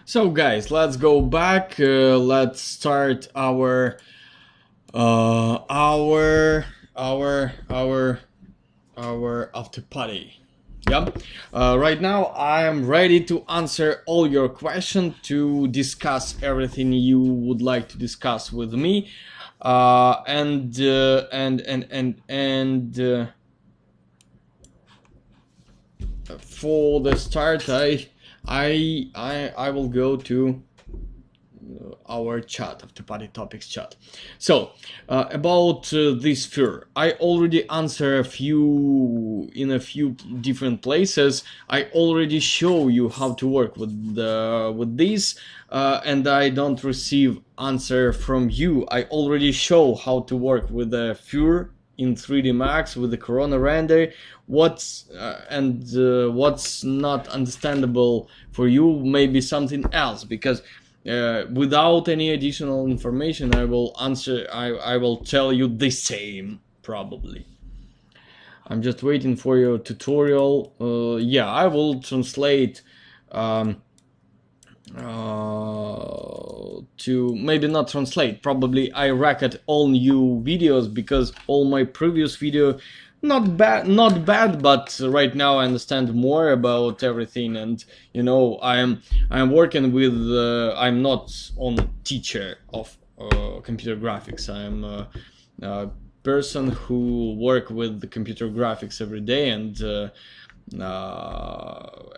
So guys, let's go back. Let's start uh, our our our our after party. Yeah. Right now I am ready to answer all your questions, to discuss everything you would like to discuss with me. For the start, I will go to our chat, after party topics chat. So about this fear, I already answer a few in a few different places. I already show you how to work with this, and I don't receive answer from you. I already show how to work with the fear in 3D Max with the Corona render. What's not understandable for you, maybe something else, because without any additional information, I will answer. I will tell you the same probably. I'm just waiting for your tutorial. Yeah, I will translate to maybe not translate. Probably I record all new videos because all my previous video not bad, but right now I understand more about everything, and I'm working with I'm not on teacher of computer graphics. I'm a person who work with the computer graphics every day, and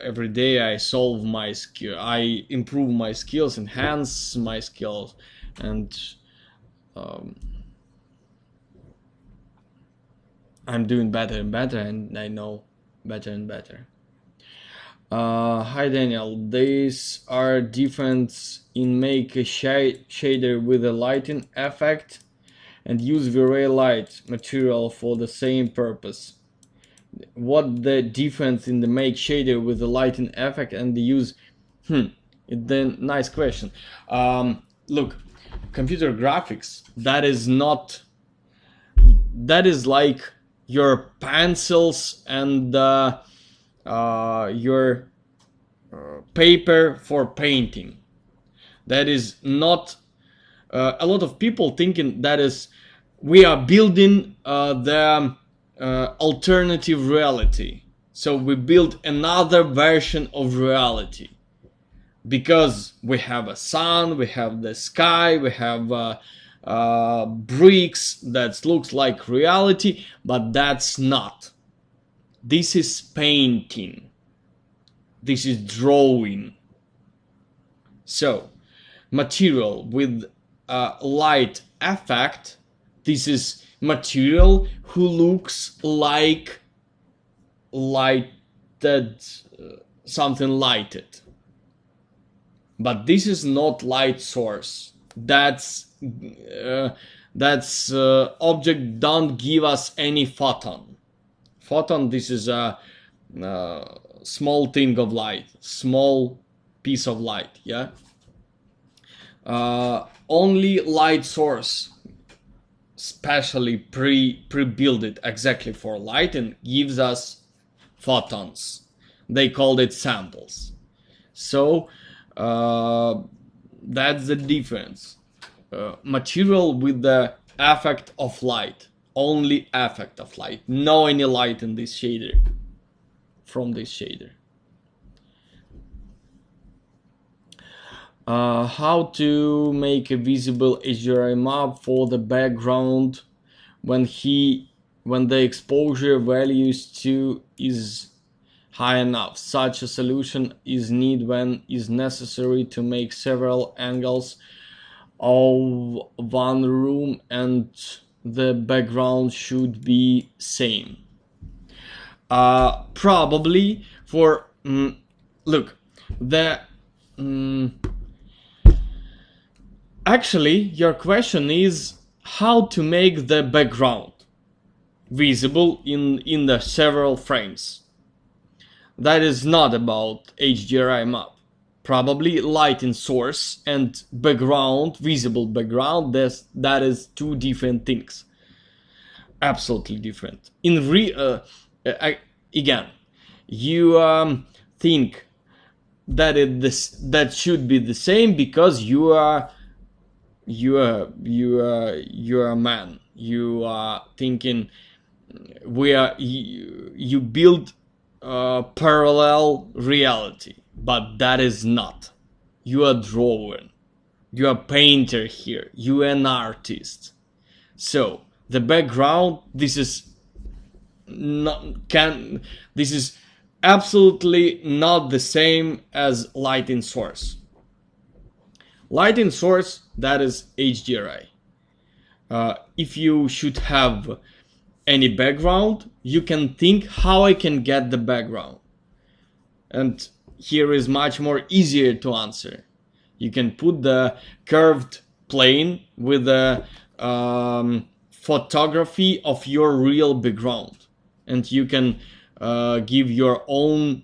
every day I solve my skill, I improve my skills, enhance my skills, and um, I'm doing better and better, and I know better and better. Hi Daniel, these are different in make a shader with a lighting effect and use V-Ray light material for the same purpose. What the difference in the make shader with the lighting effect and the use? Then nice question. Look, computer graphics, that is like your pencils and your paper for painting. That is not a lot of people thinking that is we are building the alternative reality. So we build another version of reality because we have a sun, we have the sky, we have bricks that looks like reality, but that's not. This is painting. This is drawing. So material with light effect, this is material who looks like lighted, something lighted, but this is not light source. That's object don't give us any photon. Photon, this is a small thing of light, small piece of light. Yeah. Only light source, specially pre-built it exactly for lighting, gives us photons. They called it samples. So that's the difference. Material with the effect of light, only effect of light, no any light in this shader, from this shader. How to make a visible HDRI map for the background when the exposure values to is high enough. Such a solution is needed when is necessary to make several angles of one room and the background should be same. Probably for look the actually your question is how to make the background visible in the several frames. That is not about HDRI map. Probably lighting source and background, visible background, that is two different things. Absolutely different. Again, you think that should be the same, because you are a man. You are thinking you build a parallel reality, but that is not. You are drawing. You are a painter here. You are an artist. So the background, this is absolutely not the same as lighting source. Lighting source, that is HDRI. If you should have any background, you can think how I can get the background. And here is much more easier to answer. You can put the curved plane with the photography of your real background, and you can give your own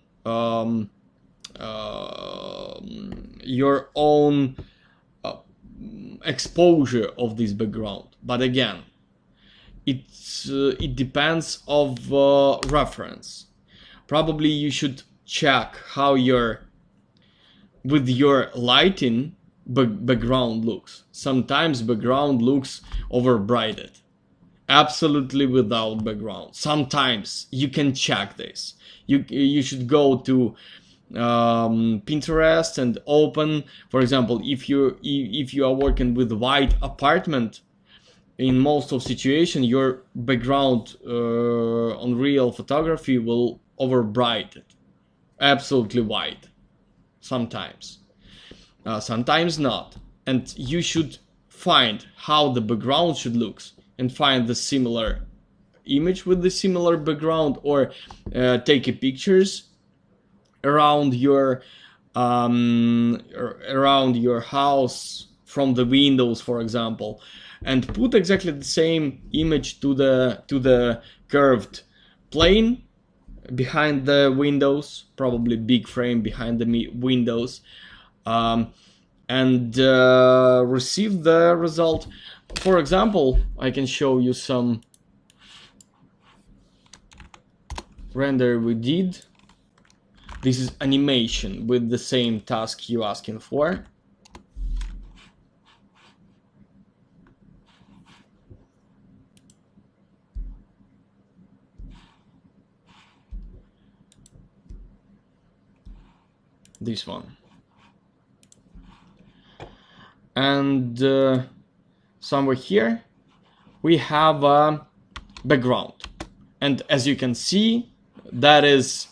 exposure of this background. But again, it depends of reference. Probably you should check how with your lighting background looks. Sometimes background looks overbrighted, absolutely without background. Sometimes you can check this. You should go to Pinterest and open, for example, if you are working with white apartment, in most of situation your background on real photography will overbright it, absolutely white. Sometimes sometimes not, and you should find how the background should look and find the similar image with the similar background, or take a pictures around your house from the windows, for example, and put exactly the same image to the curved plane behind the windows, probably big frame behind the windows, and receive the result. For example, I can show you some render we did. This is animation with the same task you're asking for. This one. And somewhere here we have a background, and as you can see, that is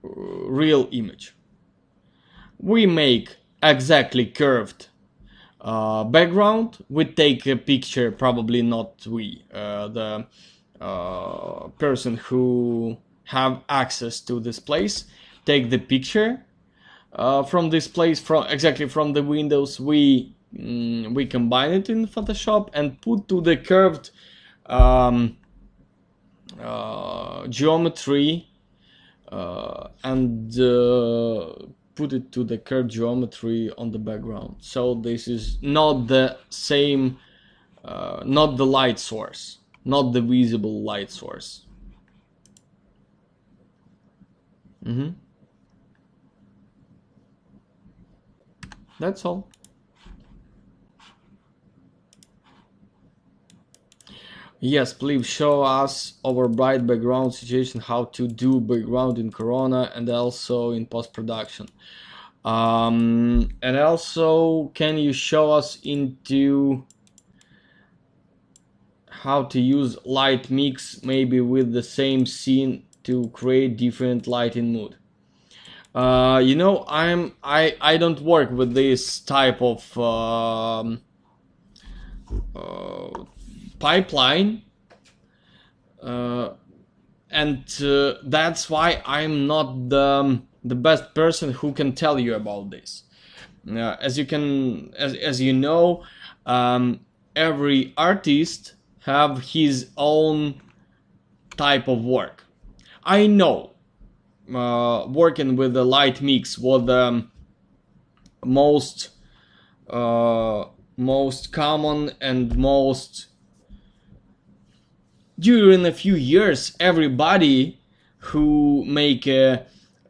real image. We make exactly curved background. We take a picture, probably not we, the person who have access to this place, take the picture from this place, exactly from the windows. We combine it in Photoshop and put to the curved geometry, and put it to the curved geometry on the background. So this is not the same, not the light source, not the visible light source. That's all. Yes, please show us our bright background situation, how to do background in Corona and also in post-production. And also, can you show us into how to use light mix, maybe with the same scene, to create different lighting mood? You know, I don't work with this type of pipeline, and that's why I'm not the best person who can tell you about this. As you know, every artist have his own type of work. I know working with the light mix was the most common and most, during a few years, everybody who make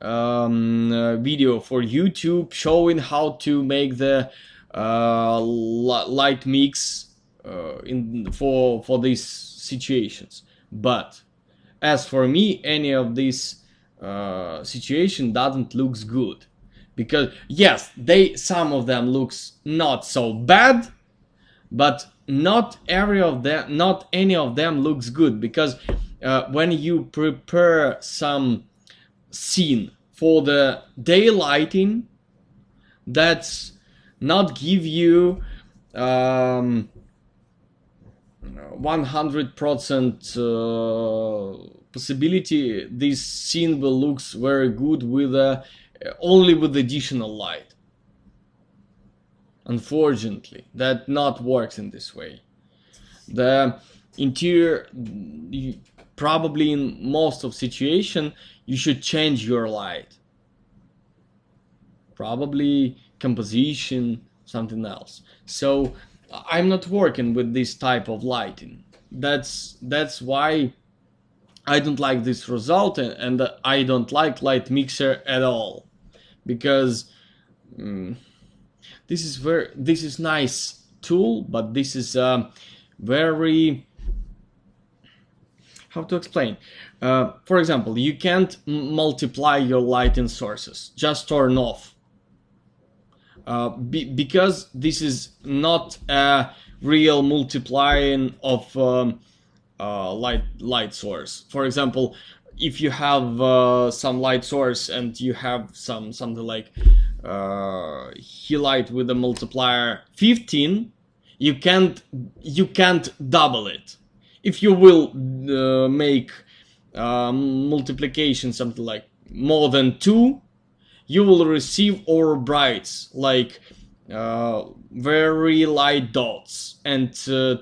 video for YouTube showing how to make the light mix for these situations. But as for me, any of these situation doesn't looks good, because yes, some of them looks not so bad, but not any of them looks good, because when you prepare some scene for the daylighting, that's not give you 100% possibility this scene will looks very good with only with additional light. Unfortunately, that not works in this way. The interior, probably in most of situation, you should change your light. Probably composition, something else. So I'm not working with this type of lighting. That's why I don't like this result, and I don't like light mixer at all, because this is nice tool, but this is very, how to explain. For example, you can't multiply your lighting sources. Just turn off. Because this is not a real multiplying of light source. For example, if you have some light source and you have something like light with a multiplier 15, you can't double it. If you will make multiplication something like more than 2, you will receive overbrights, like very light dots and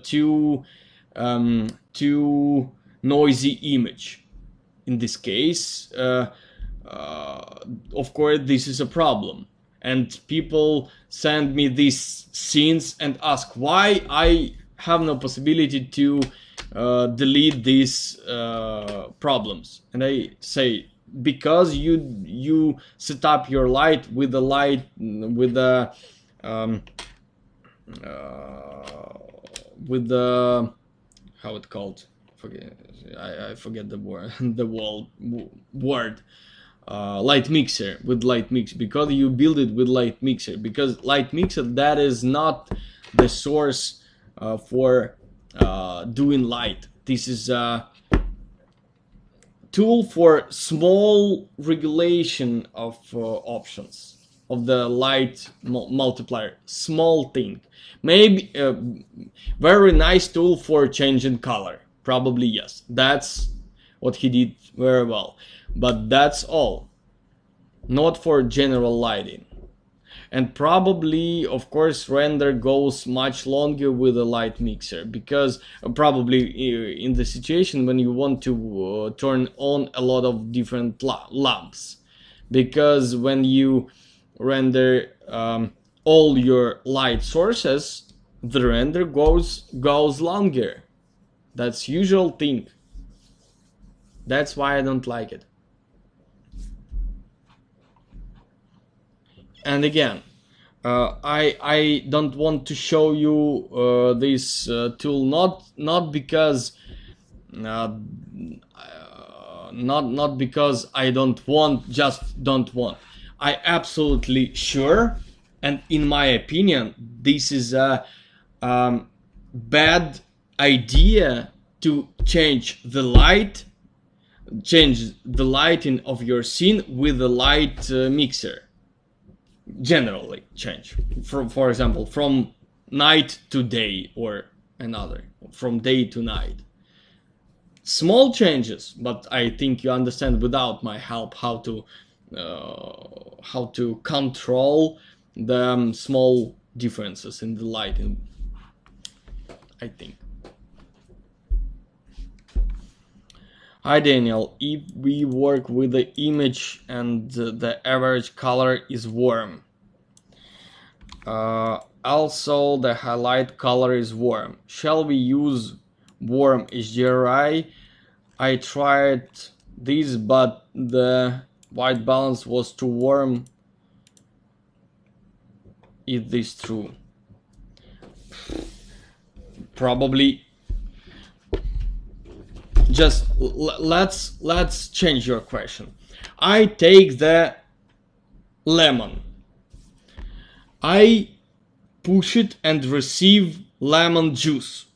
too noisy image. In this case, of course, this is a problem, and people send me these scenes and ask why I have no possibility to delete these problems, and I say, because you set up your light with the how it called, I forget the word word light mixer, with light mix, because you build it with light mixer, because light mixer, that is not the source for doing light. This is a tool for small regulation of options of the light multiplier. Small thing, maybe very nice tool for changing color, probably, yes, that's what he did very well, but that's all, not for general lighting. And probably, of course, render goes much longer with a light mixer, because probably in the situation when you want to turn on a lot of different lamps, because when you render all your light sources, the render goes longer. That's usual thing. That's why I don't like it. And again, I don't want to show you this tool, not because not because I don't want, just don't want. I absolutely sure, and in my opinion, this is a bad idea to change the lighting of your scene with a light mixer. Generally change, for example, from night to day, or another from day to night. Small changes, but I think you understand without my help how to control the small differences in the lighting, I think. Hi Daniel, if we work with the image and the average color is warm, also the highlight color is warm, shall we use warm HDRI? I tried this, but the white balance was too warm. Is this true? Probably. Just let's change your question. I take the lemon. I push it and receive lemon juice.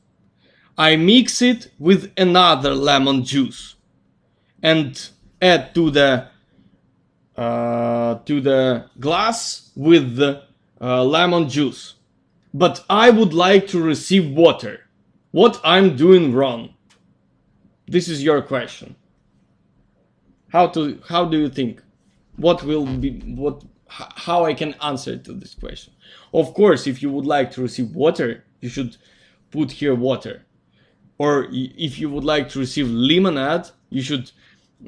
I mix it with another lemon juice and add to the glass with the lemon juice. But I would like to receive water. What I'm doing wrong? This is your question. How do you think? How I can answer to this question? Of course, if you would like to receive water, you should put here water. Or if you would like to receive lemonade, you should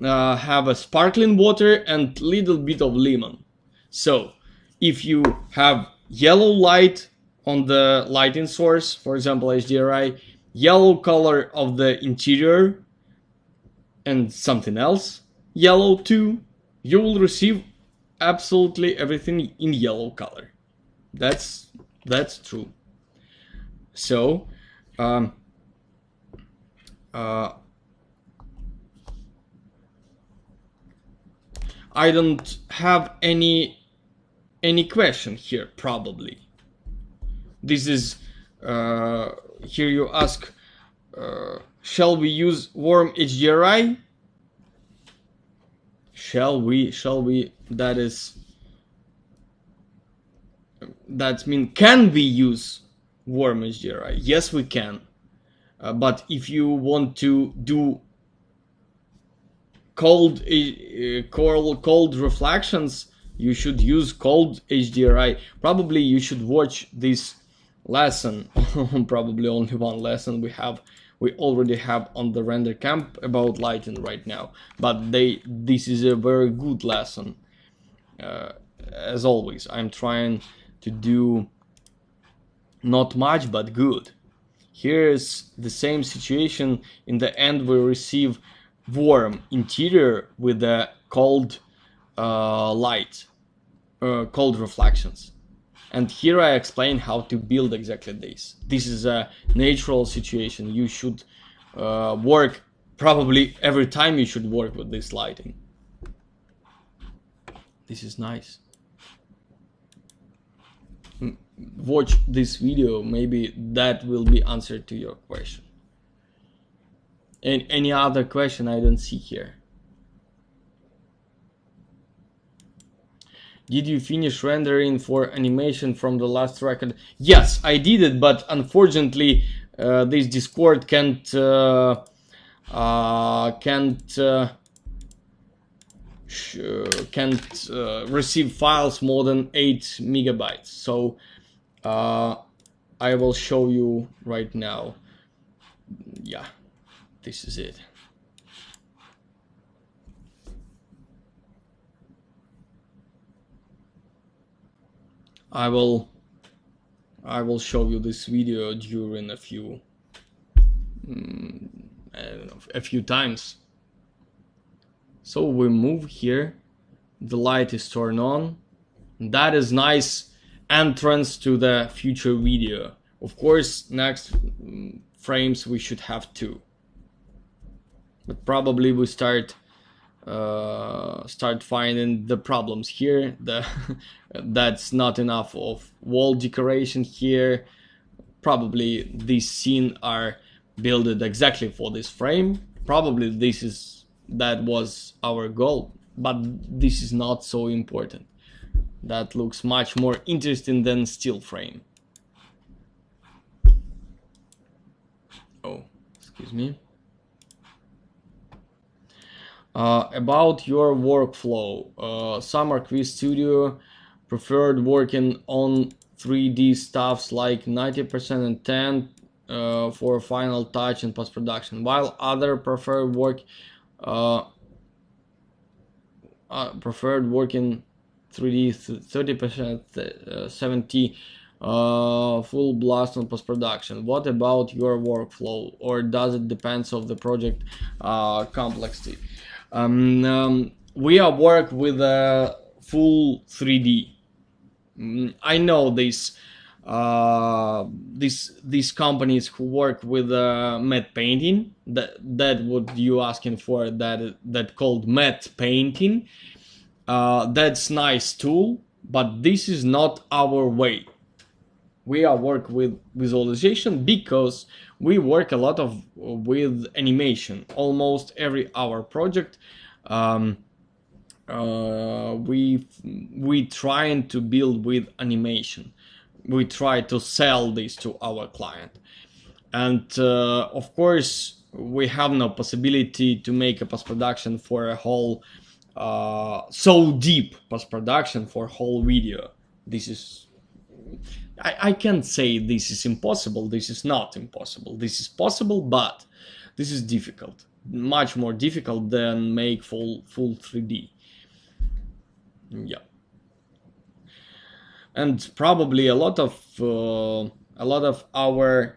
have a sparkling water and little bit of lemon. So if you have yellow light on the lighting source, for example HDRI, yellow color of the interior, and something else yellow too, you will receive absolutely everything in yellow color. That's true. So I don't have any question here. Probably this is here you ask, shall we use warm HDRI? Shall we? That mean, can we use warm HDRI? Yes, we can. But if you want to do cold reflections, you should use cold HDRI. Probably you should watch this lesson. Probably only one lesson we already have on the render camp about lighting right now, but this is a very good lesson. As always, I'm trying to do not much but good. Here's the same situation. In the end we receive warm interior with a cold light, cold reflections. And here I explain how to build exactly this. This is a natural situation. You should work, probably every time you should work with this lighting. This is nice. Watch this video, maybe that will be answer to your question. And any other question I don't see here. Did you finish rendering for animation from the last record? Yes, I did it, but unfortunately this Discord can't receive files more than 8 megabytes. So I will show you right now. Yeah, this is it. I will show you this video during a few I don't know, a few times. So we move here, the light is turned on. That is nice entrance to the future video. Of course, next frames we should have 2, but probably we start finding the problems here. That's not enough of wall decoration here. Probably these scenes are built exactly for this frame. Probably that was our goal, but this is not so important. That looks much more interesting than still frame. Oh, excuse me. About your workflow, Summer Quiz Studio preferred working on 3D stuffs like 90% and 10 for final touch and post-production, while other preferred working 3D 30%, 70 full blast on post-production. What about your workflow, or does it depend on the project complexity? we are work with a full 3D. I know these companies who work with matte painting, that what you asking for, that called matte painting. That's nice tool, but this is not our way. We are work with visualization because we work a lot of with animation. Almost every our project, um, we trying to build with animation. We try to sell this to our client, and of course we have no possibility to make a post production for a whole so deep post production for whole video. This is, I can't say this is impossible. This is not impossible. This is possible, but this is difficult, much more difficult than make full 3D. Yeah, and probably a lot of our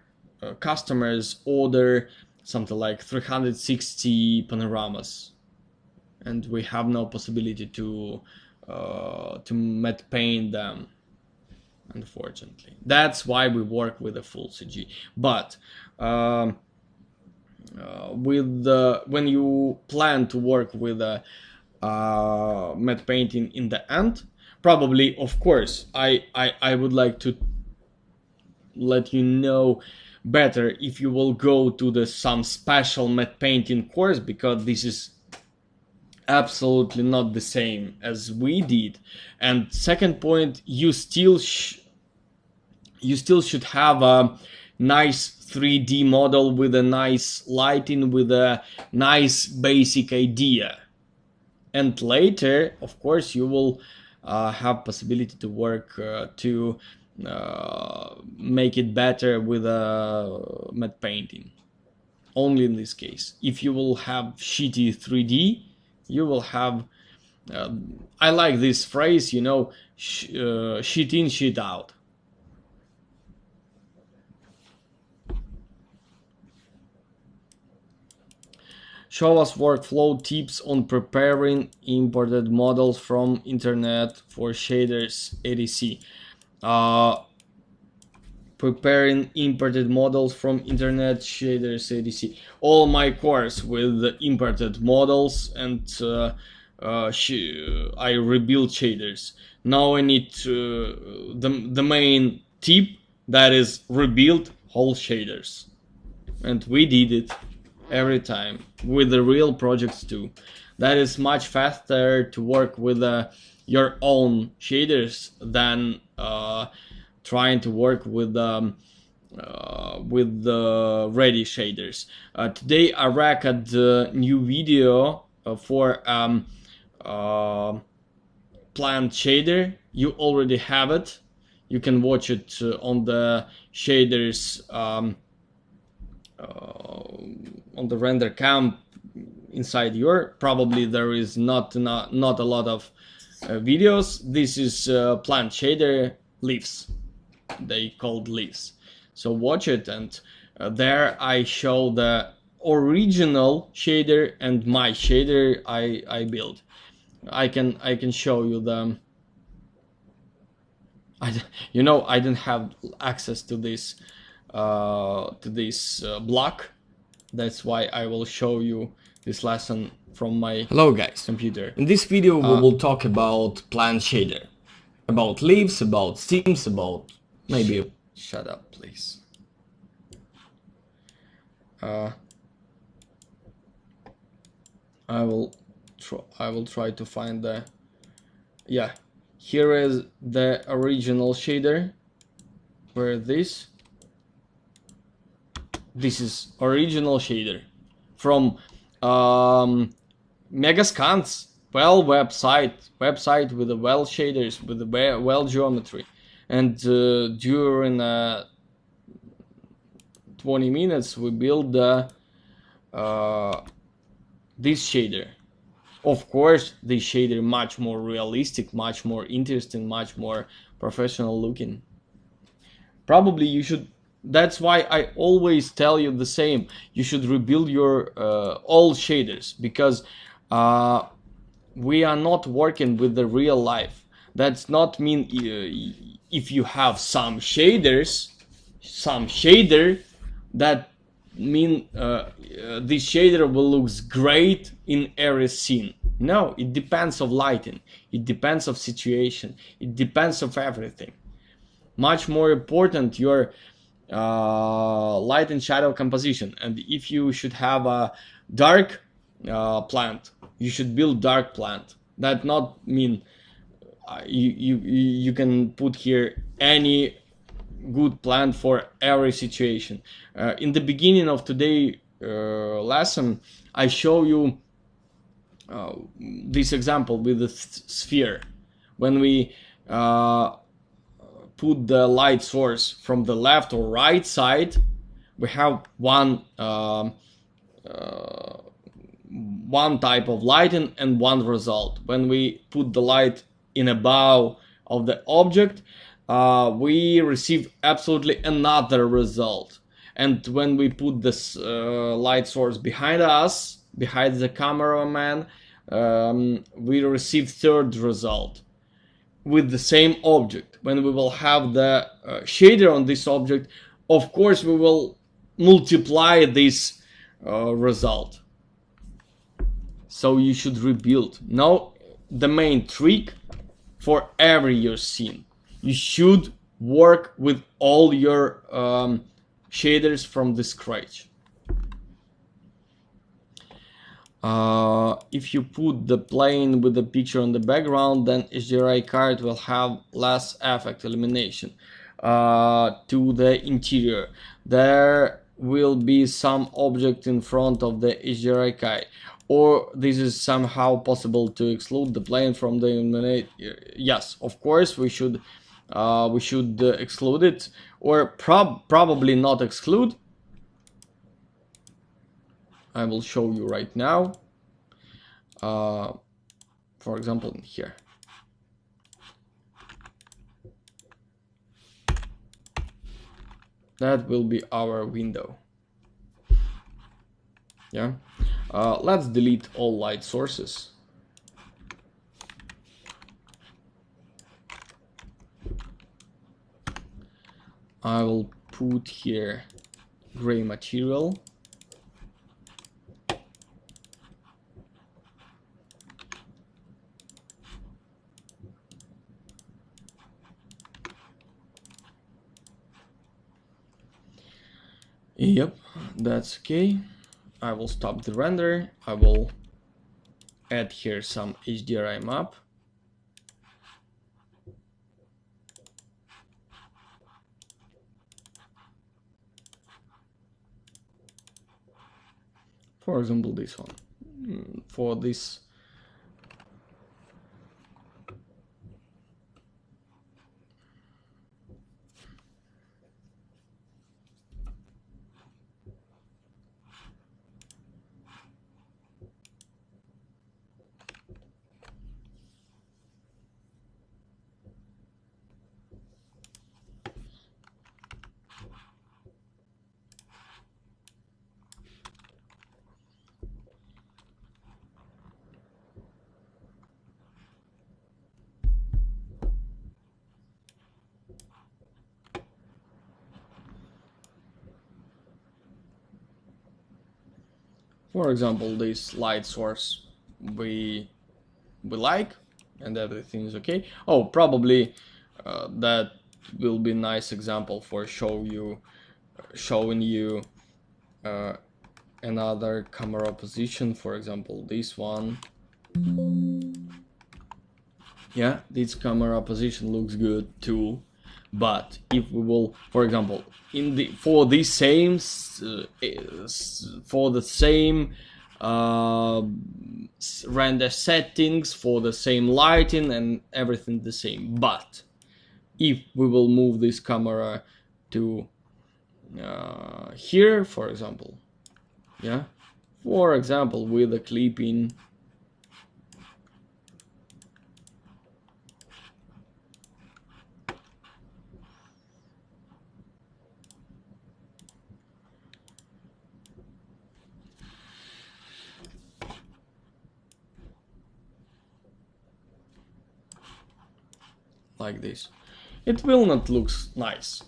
customers order something like 360 panoramas, and we have no possibility to matte paint them, unfortunately. That's why we work with a full CG. But when you plan to work with a matte painting in the end, probably, of course, I would like to let you know better if you will go to some special matte painting course, because this is absolutely not the same as we did. And second point, you still should have a nice 3D model with a nice lighting, with a nice basic idea. And later, of course, you will have possibility to work to make it better with a matte painting. Only in this case. If you will have shitty 3D, you will have I like this phrase, shit in, shit out. Show us workflow tips on preparing imported models from internet for shaders etc. Preparing imported models from internet shaders etc. All my course with imported models, and I rebuild shaders. Now I need the main tip, that is rebuild whole shaders, and we did it every time with the real projects too. That is much faster to work with your own shaders than trying to work with the ready shaders. Today I recorded a new video for plant shader. You already have it. You can watch it on the shaders on the render camp inside your. Probably there is not a lot of videos. This is plant shader leaves. They called leaves. So watch it, and there I show the original shader and my shader I built. I can show you the. I don't have access to this block. That's why I will show you this lesson from my computer. In this video we will talk about plant shader, about leaves, about stems, about maybe. Shut up, please. I will try to find the. Yeah, here is the original shader. Where this is original shader from Megascans, well website with the well shaders, with the well geometry, and during 20 minutes we build this shader. Of course, this shader much more realistic, much more interesting, much more professional looking. Probably you should. That's why I always tell you the same. You should rebuild your old shaders, because we are not working with the real life. That's not mean if you have some shaders, some shader, that mean this shader will looks great in every scene. No, it depends of lighting, it depends of situation, it depends of everything. Much more important your light and shadow composition. And if you should have a dark plant, you should build dark plant. That not mean you can put here any good plant for every situation. In the beginning of today lesson, I show you this example with the sphere. When we put the light source from the left or right side, we have one type of lighting and one result. When we put the light in above of the object, we receive absolutely another result. And when we put this light source behind us, behind the cameraman, we receive third result with the same object. When we will have the shader on this object, of course we will multiply this result. So you should rebuild. Now the main trick for every your scene, you should work with all your shaders from the scratch. If you put the plane with the picture on the background, then HDRI card will have less effect elimination to the interior. There will be some object in front of the HDRI card, or this is somehow possible to exclude the plane from the illuminate. Yes, of course we should exclude it, or probably not exclude. I will show you right now. For example, here. That will be our window. Yeah. Let's delete all light sources. I will put here gray material. Yep, that's okay. I will stop the render. I will add here some HDRI map. For example, this one. For this, for example, this light source we like, and everything is okay. Oh, probably that will be nice example for showing you another camera position. For example, this one. Yeah, this camera position looks good too, but if we will, for example, for the same render settings, for the same lighting and everything the same, but if we will move this camera to here, for example, yeah, for example, with a clipping. like this, it will not look nice.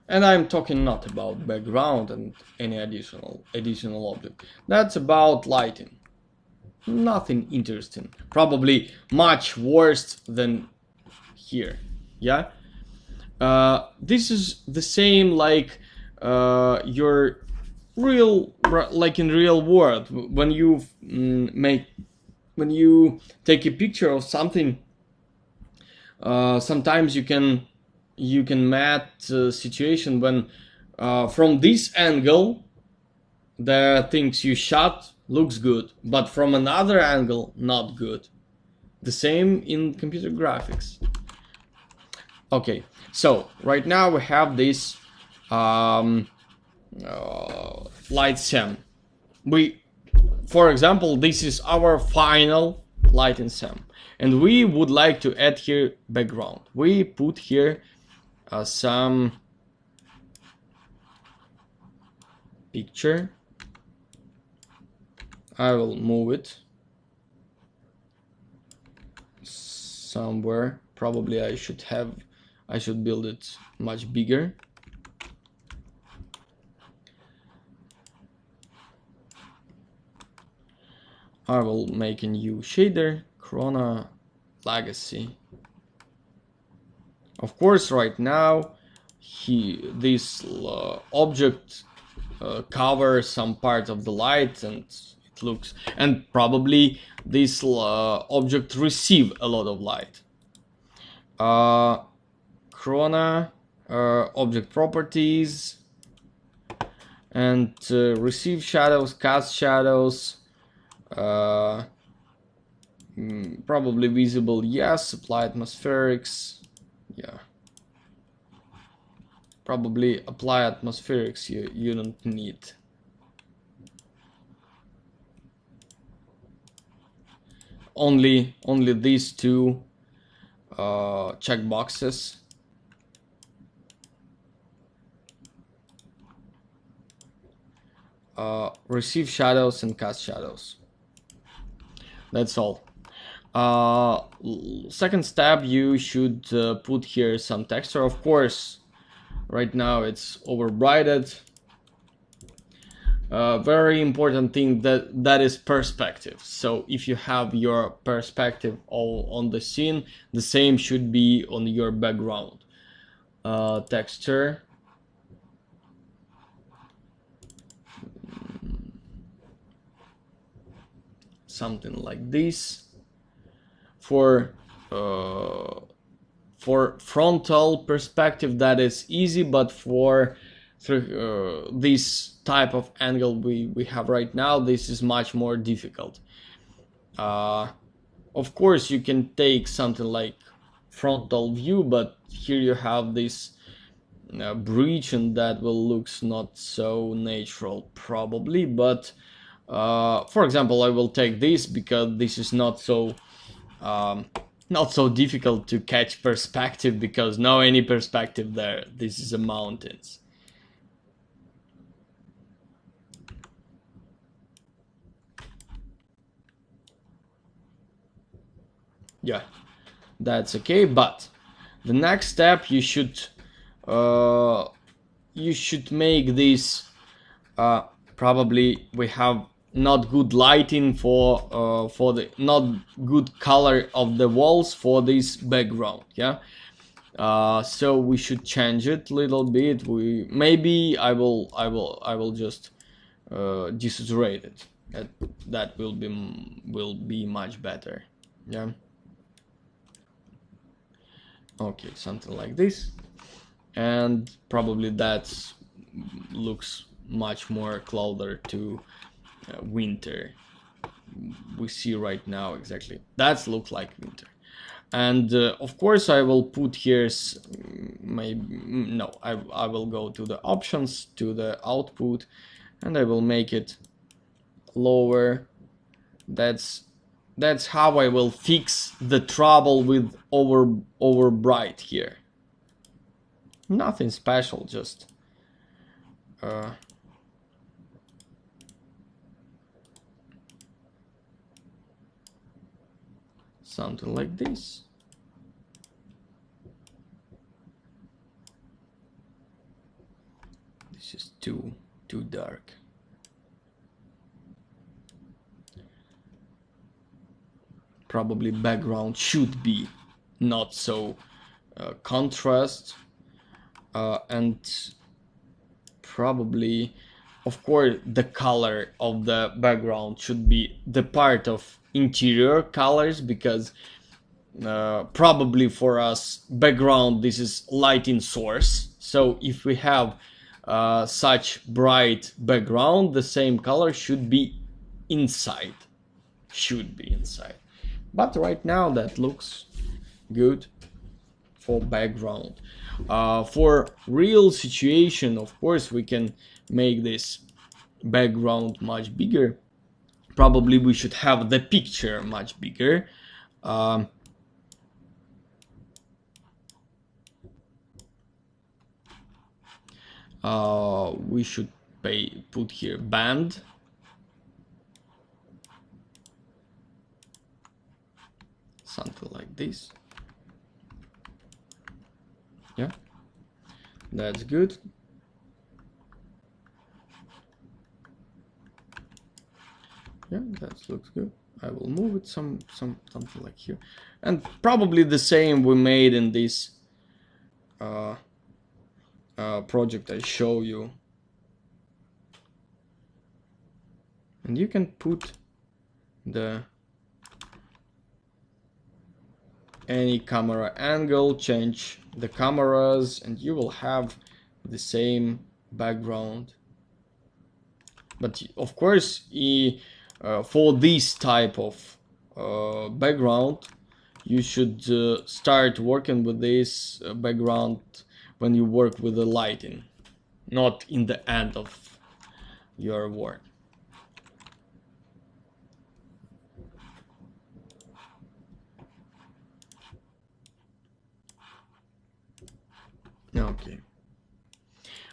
And I'm talking not about background and any additional object. That's about lighting. Nothing interesting. Probably much worse than here. Yeah. This is the same like your real, like in real world, when you when you take a picture of something. Sometimes you can match a situation when from this angle the things you shot looks good, but from another angle not good. The same in computer graphics. Okay, so right now we have this light sim. For example, this is our final lighting sim, and we would like to add here background. We put here some picture. I will move it somewhere. Probably I should build it much bigger. I will make a new shader, Corona Legacy. Of course, right now this object covers some part of the light, and it looks, and probably this object receive a lot of light. Corona object properties, and receive shadows, cast shadows. Probably visible, yes. Apply atmospherics, yeah. Probably apply atmospherics, you don't need. Only these two checkboxes. Receive shadows and cast shadows. That's all. Second step, you should put here some texture. Of course, right now it's overbrighted. Very important thing that is perspective. So if you have your perspective all on the scene, the same should be on your background. Texture. Something like this. For frontal perspective, that is easy, but for this type of angle we have right now, this is much more difficult. Of course, you can take something like frontal view, but here you have this breach, and that will looks not so natural probably. But for example, I will take this because this is not so difficult to catch perspective, because no any perspective there. This is a mountains. Yeah, that's okay. But the next step, you should make this. Probably we have not good lighting for the not good color of the walls for this background. Yeah. So we should change it a little bit. Maybe I will just desaturate it. That will be much better. Yeah. Okay, something like this, and probably that looks much more closer to winter. We see right now exactly that looks like winter. And of course I will put here maybe no, I will go to the options, to the output, and I will make it lower. That's how I will fix the trouble with over bright here. Nothing special, just something like this. This is too dark. Probably background should be not so contrast, and probably, of course, the color of the background should be the part of interior colors, because probably for us background, this is lighting source. So if we have such bright background, the same color should be inside. But right now that looks good for background. For real situation, of course, we can make this background much bigger. Probably we should have the picture much bigger. We should put here band. Something like this. Yeah, that's good. Yeah, that looks good. I will move it something like here, and probably the same we made in this project I show you. And you can put the any camera angle, change the cameras, and you will have the same background. But of course, for this type of background, you should start working with this background when you work with the lighting, not in the end of your work. Okay.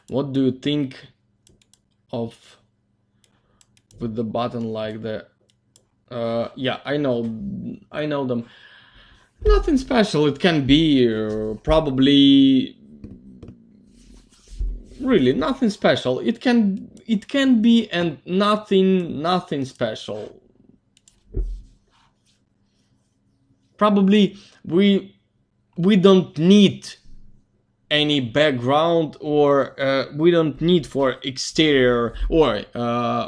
What do you think of with the button like that? Yeah, I know them. Nothing special. It can be probably really nothing special. It can be, and nothing special. Probably we don't need any background, or we don't need for exterior or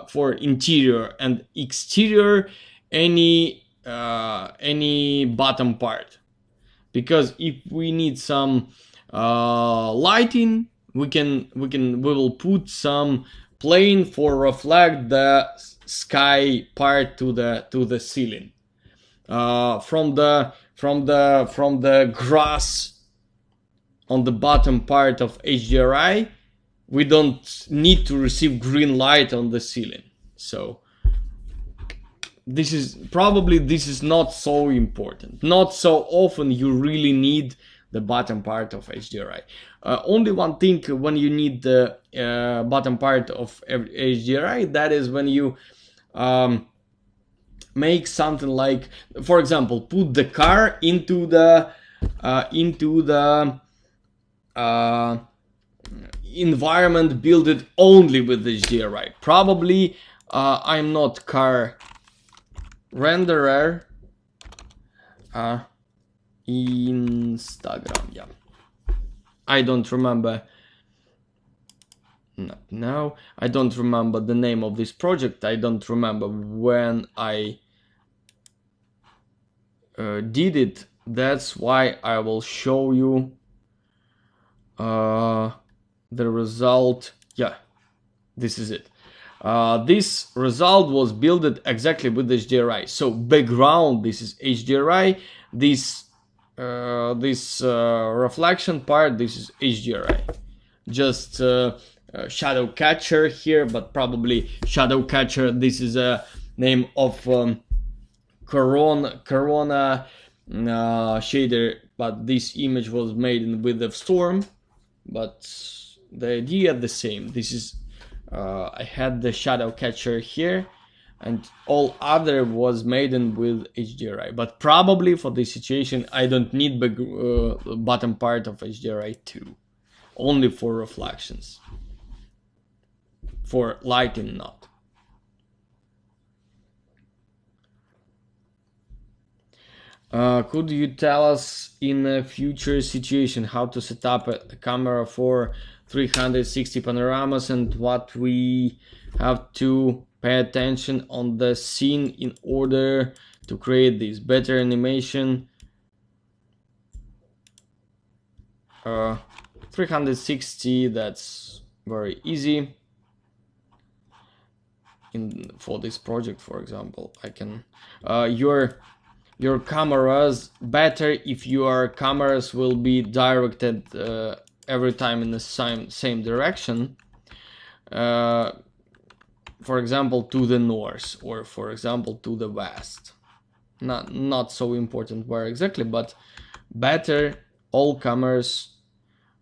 for interior and exterior any bottom part, because if we need some lighting, we will put some plane for reflect the sky part to the ceiling from the grass on the bottom part of HDRI. We don't need to receive green light on the ceiling. So this is not so important. Not so often you really need the bottom part of HDRI. Only one thing when you need the bottom part of HDRI, that is when you make something like, for example, put the car into the environment, build it only with HDRI. Probably I'm not car renderer. Instagram, yeah. I don't remember. Not now. I don't remember the name of this project. I don't remember when I did it. That's why I will show you the result. Yeah, this is it. This result was built exactly with HDRI. So background, this is HDRI. This reflection part, this is HDRI. Just shadow catcher here, but probably shadow catcher, this is a name of Corona shader, but this image was made with the storm, but the idea the same. This is I had the shadow catcher here, and all other was made with HDRI, but probably for this situation I don't need bottom part of HDRI 2, only for reflections. for lighting not. Could you tell us in a future situation how to set up a camera for 360 panoramas and what we have to pay attention on the scene in order to create this better animation? 360, that's very easy. For this project, for example, I can your cameras better if your cameras will be directed every time in the same direction, for example to the north, or for example to the west. Not so important where exactly, but better all cameras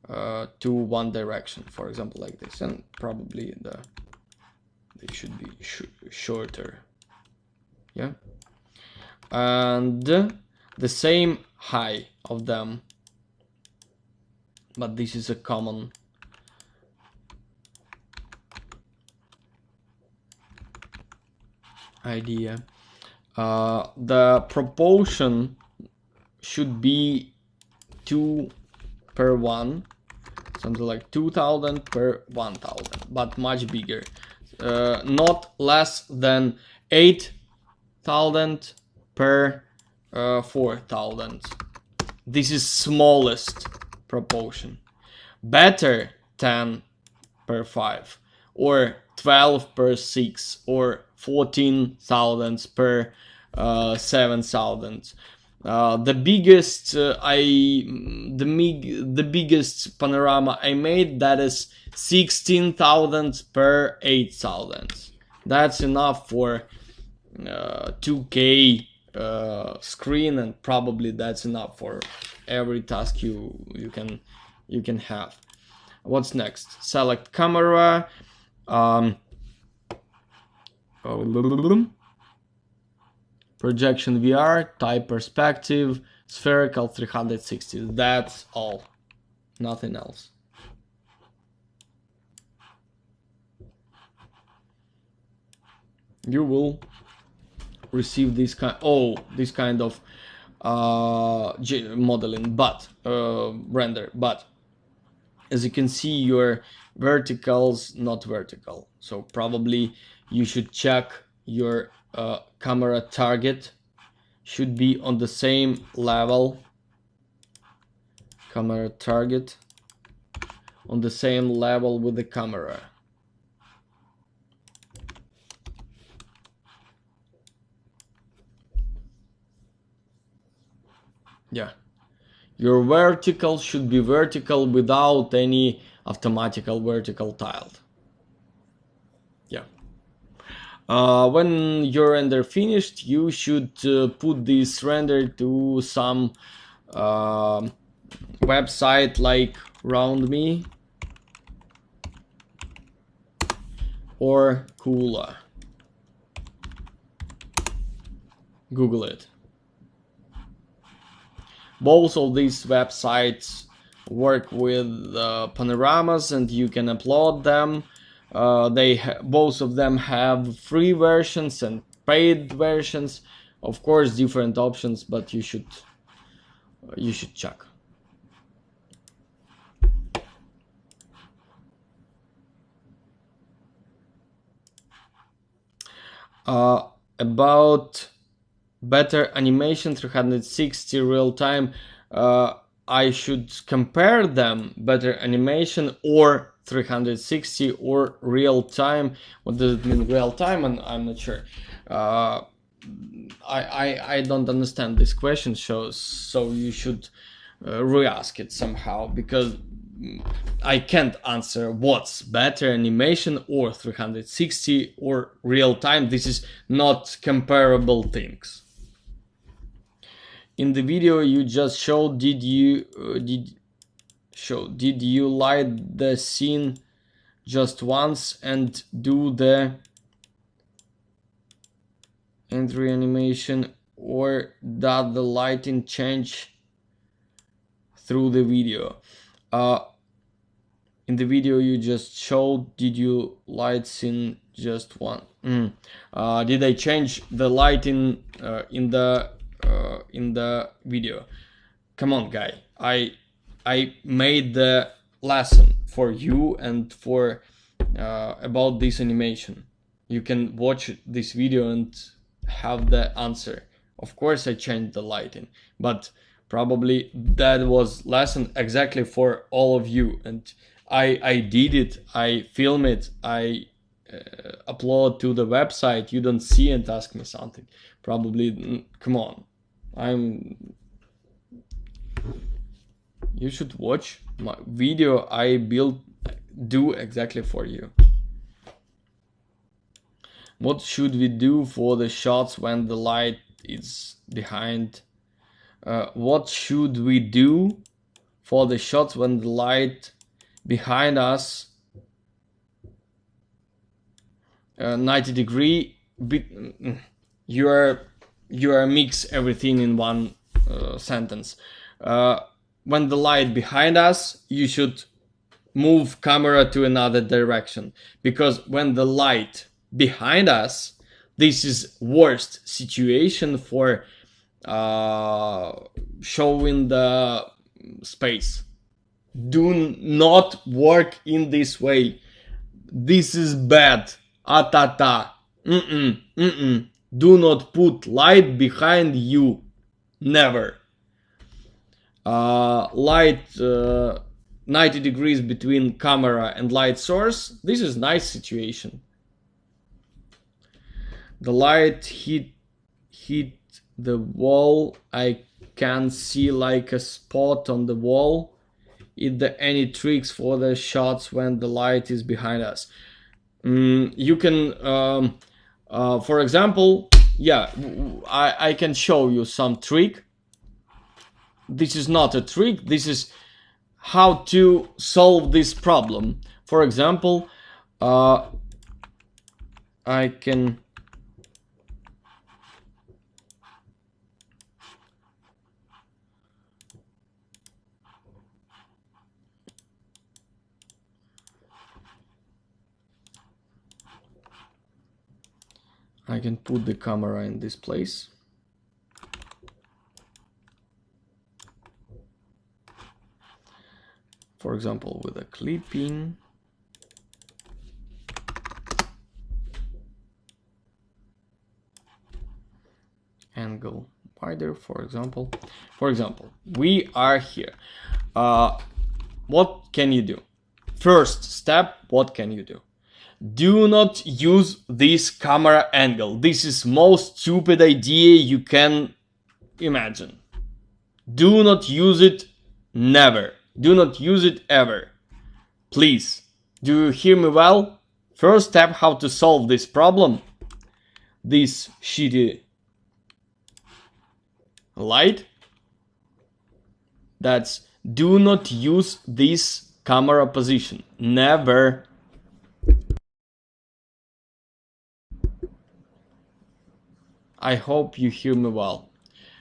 to one direction, for example like this, and probably they should be shorter, yeah, and the same high of them, but this is a common idea. The proportion should be 2:1, something like 2000 per 1000, but much bigger, not less than 8000 per 4000. This is smallest proportion. Better 10 per 5, or 12 per 6, or 14 thousandths per 7,000. The biggest panorama I made, that is 16 thousandths per 8,000. That's enough for 2K screen, and probably that's enough for every task you can have. What's next? Select camera. Projection VR, type perspective, spherical 360. That's all. Nothing else. You will receive this kind of modeling, but render, but as you can see, your verticals not vertical, so probably you should check your camera target should be on the same level. Camera target on the same level with the camera. Yeah, your vertical should be vertical without any automatical vertical tiled. Yeah. When your render finished, you should put this render to some website like RoundMe or Coola. Google it. Both of these websites work with panoramas, and you can upload them. Both of them have free versions and paid versions. Of course, different options, but you should check. About better animation 360 real time, I should compare them, better animation or 360 or real time. What does it mean real time? And I'm not sure. I don't understand this question, so you should re-ask it somehow, because I can't answer what's better, animation or 360 or real time. This is not comparable things. In the video you just showed, did you light the scene just once and do the entry animation, or does the lighting change through the video? in the video you just showed, did you lights in just one? Did I change the lighting in the video? Come on, guy. I made the lesson for you and for about this animation. You can watch this video and have the answer. Of course I changed the lighting, but probably that was lesson exactly for all of you, and I did it, I film it, I upload to the website. You don't see and ask me something. Probably, come on. You should watch my video I do exactly for you. What should we do for the shots when the light is behind? What should we do for the shots when the light behind us 90 degree? You are mix everything in one sentence. When the light behind us, you should move camera to another direction, because when the light behind us, this is worst situation for showing the space. Do not work in this way. This is bad. Atata. Do not put light behind you. Never. Light 90 degrees between camera and light source. This is nice situation. The light hit the wall. I can see like a spot on the wall. Is there any tricks for the shots when the light is behind us? You can, for example, yeah, I can show you some trick. This is not a trick. This is how to solve this problem. For example, I can put the camera in this place. For example, with a clipping. Angle wider, for example. We are here. What can you do? First step, what can you do? Do not use this camera angle. This is most stupid idea you can imagine. Do not use it, never. Do not use it ever. Please. Do you hear me well? First step, how to solve this problem. This shitty light. That's do not use this camera position. Never. I hope you hear me well.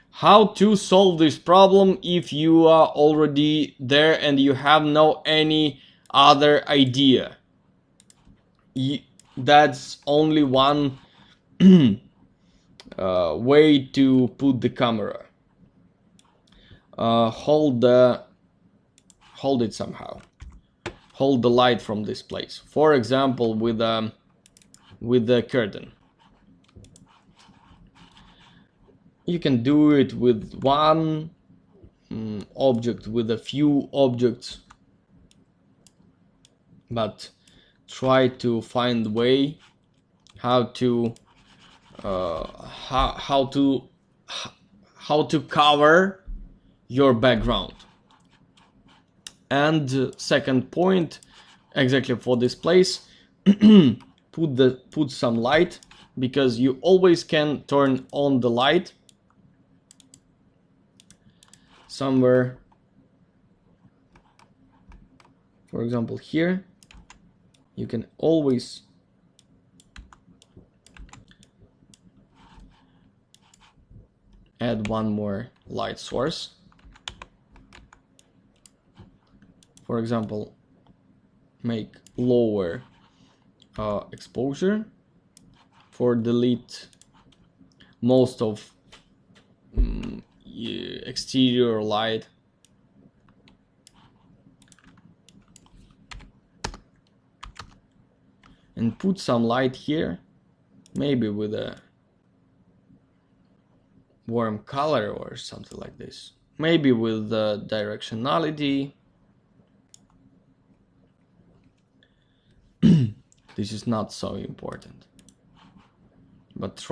How to solve this problem if you are already there and you have no any other idea? That's only one way to put the camera. Hold it somehow. Hold the light from this place. For example, with the curtain. You can do it with one object, with a few objects, but try to find a way how to cover your background. And second point, exactly for this place, put some light, because you always can turn on the light somewhere. For example, here you can always add one more light source. For example, make lower exposure for delete most of exterior light. And put some light here, maybe with a warm color or something like this. Maybe with the directionality. This is not so important. But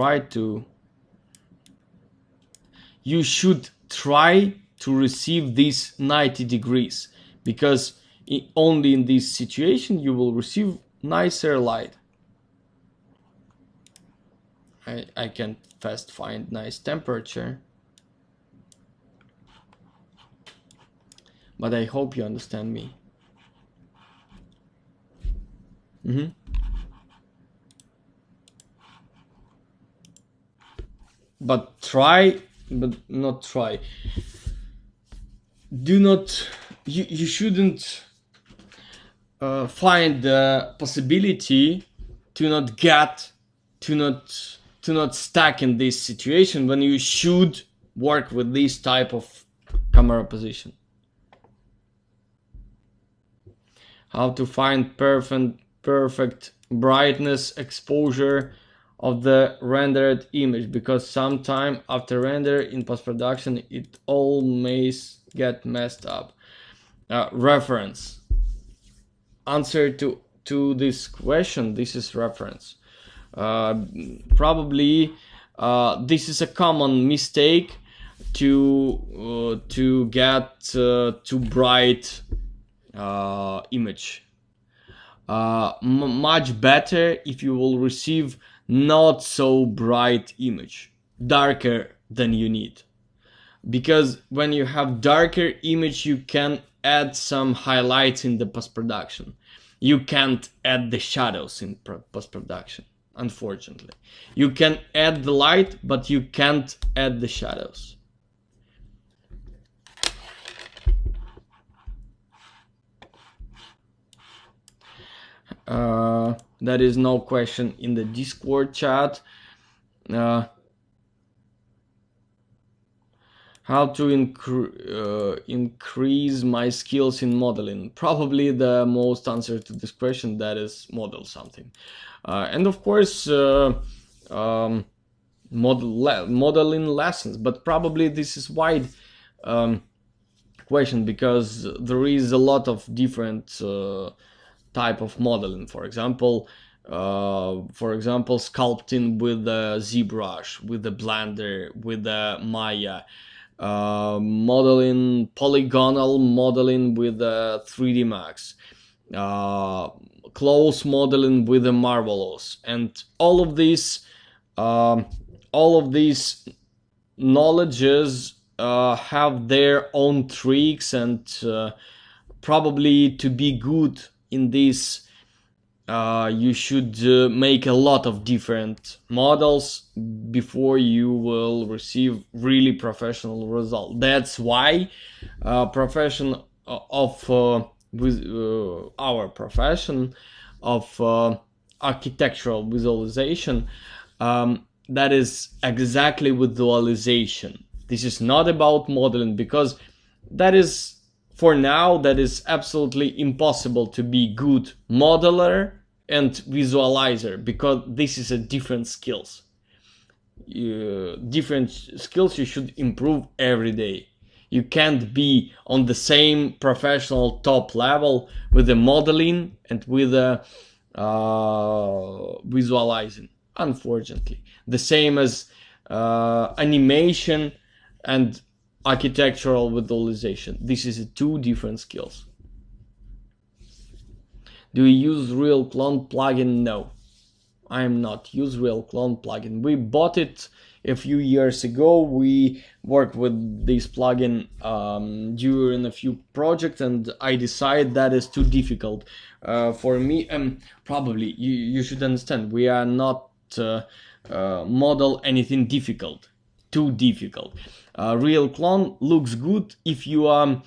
you should try to receive these 90 degrees, because only in this situation you will receive nicer light. I can't fast find nice temperature, but I hope you understand me. But not try. Do not, you shouldn't find the possibility to not stuck in this situation when you should work with this type of camera position. How to find perfect brightness exposure of the rendered image, because sometime after render in post-production it all may get messed up. Reference. Answer to this question, this is reference. Probably this is a common mistake to get too bright image. Much better if you will receive not so bright image, darker than you need, because when you have darker image you can add some highlights in the post-production. You can't add the shadows in post-production, unfortunately. You can add the light, but you can't add the shadows. There is no question in the Discord chat. How to increase my skills in modeling? Probably the most answer to this question, that is model something. And of course, modeling lessons, but probably this is wide question, because there is a lot of different type of modeling. For example, sculpting with the ZBrush, with the Blender, with the Maya, modeling, polygonal modeling with the 3D Max, close modeling with the Marvelous, and all of these knowledges have their own tricks, and probably to be good in this you should make a lot of different models before you will receive really professional result. That's why profession of with our profession of architectural visualization, that is exactly visualization. This is not about modeling, because that is, for now, that is absolutely impossible to be good modeler and visualizer, because this is a different skills. Different skills you should improve every day. You can't be on the same professional top level with the modeling and with the visualizing, unfortunately. The same as animation and architectural visualization. This is two different skills. Do you use Real Clone plugin? No, I am not use Real Clone plugin. We bought it a few years ago. We worked with this plugin during a few projects, and I decided that is too difficult for me. Probably you should understand, we are not model anything difficult, too difficult. Real Clone looks good if you are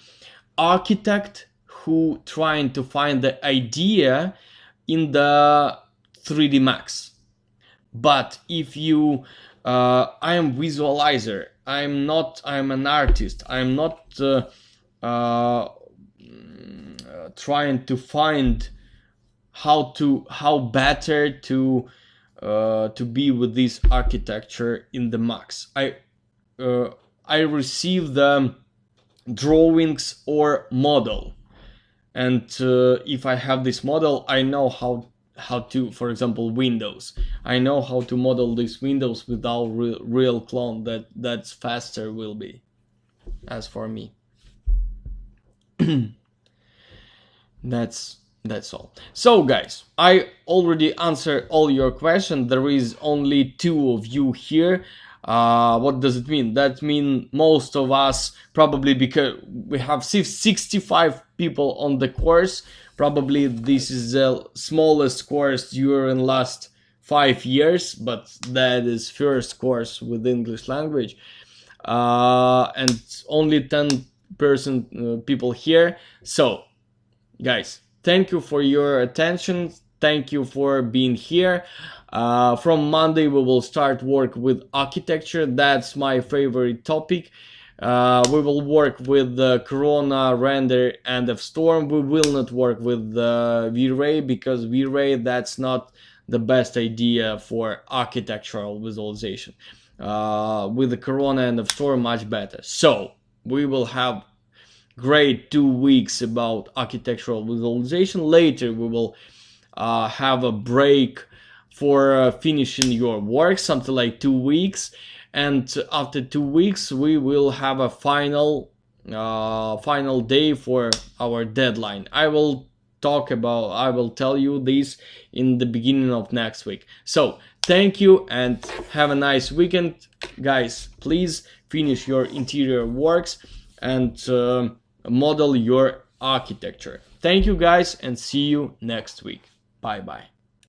architect who trying to find the idea in the 3D Max. But if you I am visualizer, I'm an artist, I'm not trying to find how better to be with this architecture in the Max. I receive the drawings or model, and if I have this model, I know how to, for example, windows. I know how to model these windows without real clone. That's faster will be, as for me. That's all. So guys, I already answered all your questions. There is only 2 of you here. What does it mean? That means most of us, probably because we have 65 people on the course. Probably this is the smallest course during last 5 years, but that is first course with English language. And only 10 people here. So guys, thank you for your attention. Thank you for being here. From Monday, we will start work with architecture. That's my favorite topic. We will work with the Corona, Render, and FStorm. We will not work with V-Ray, because V-Ray, that's not the best idea for architectural visualization. With the Corona and FStorm, much better. So we will have great 2 weeks about architectural visualization. Later we will have a break for finishing your work, something like 2 weeks, and after 2 weeks we will have a final day for our deadline. I will tell you this in the beginning of next week. So thank you and have a nice weekend, guys. Please finish your interior works and model your architecture. Thank you guys, and see you next week. Bye bye.